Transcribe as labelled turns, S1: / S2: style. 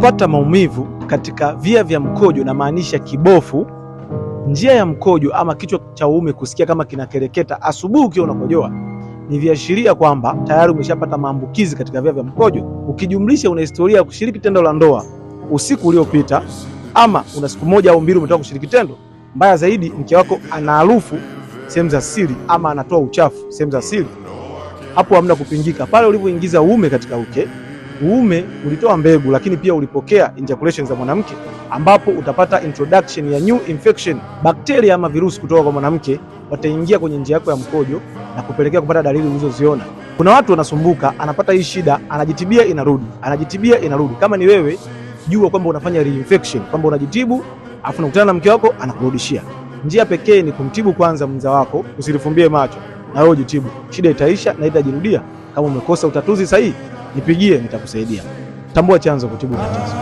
S1: Kupata maumivu katika via vya mkojo, na maanisha kibofu, njia ya mkojo ama kichwa cha uume kusikia kama kinakereketa asubuhi ukiwa unakojoa, ni viashiria kwamba tayari umeshapata maambukizi katika via vya mkojo. Ukijumlisha una historia ya kushiriki tendo la ndoa usiku uliopita, ama una siku moja au mbili umetoka kushiriki tendo, mbaya zaidi mke wako ana harufu sehemu za siri ama anatoa uchafu sehemu za siri, hapo hamna kupingika. Pale ulipoingiza uume katika uke, uume ulitoa mbegu, lakini pia ulipokea ejaculation za mwanamke, ambapo utapata introduction ya new infection, bakteria ama virusi kutoka kwa mwanamke wataingia kwenye njia yako ya mkojo na kupelekea kupata dalili ulizoziona. Kuna watu wanasumbuka, anapata hii shida, anajitibia inarudi, anajitibia inarudi. Kama ni wewe, jua kwamba unafanya reinfection, kwamba unajitibu afu unakutana na mke wako anakurudishia. Njia pekee ni kumtibu kwanza mwenza wako, usilifumbie macho na wewe ujitibu. Shida itaisha na itajirudia. Kama umekosa utatuzi sahihi, nipigie, nitakusaidia. Tambua chanzo, kutibu tatizo.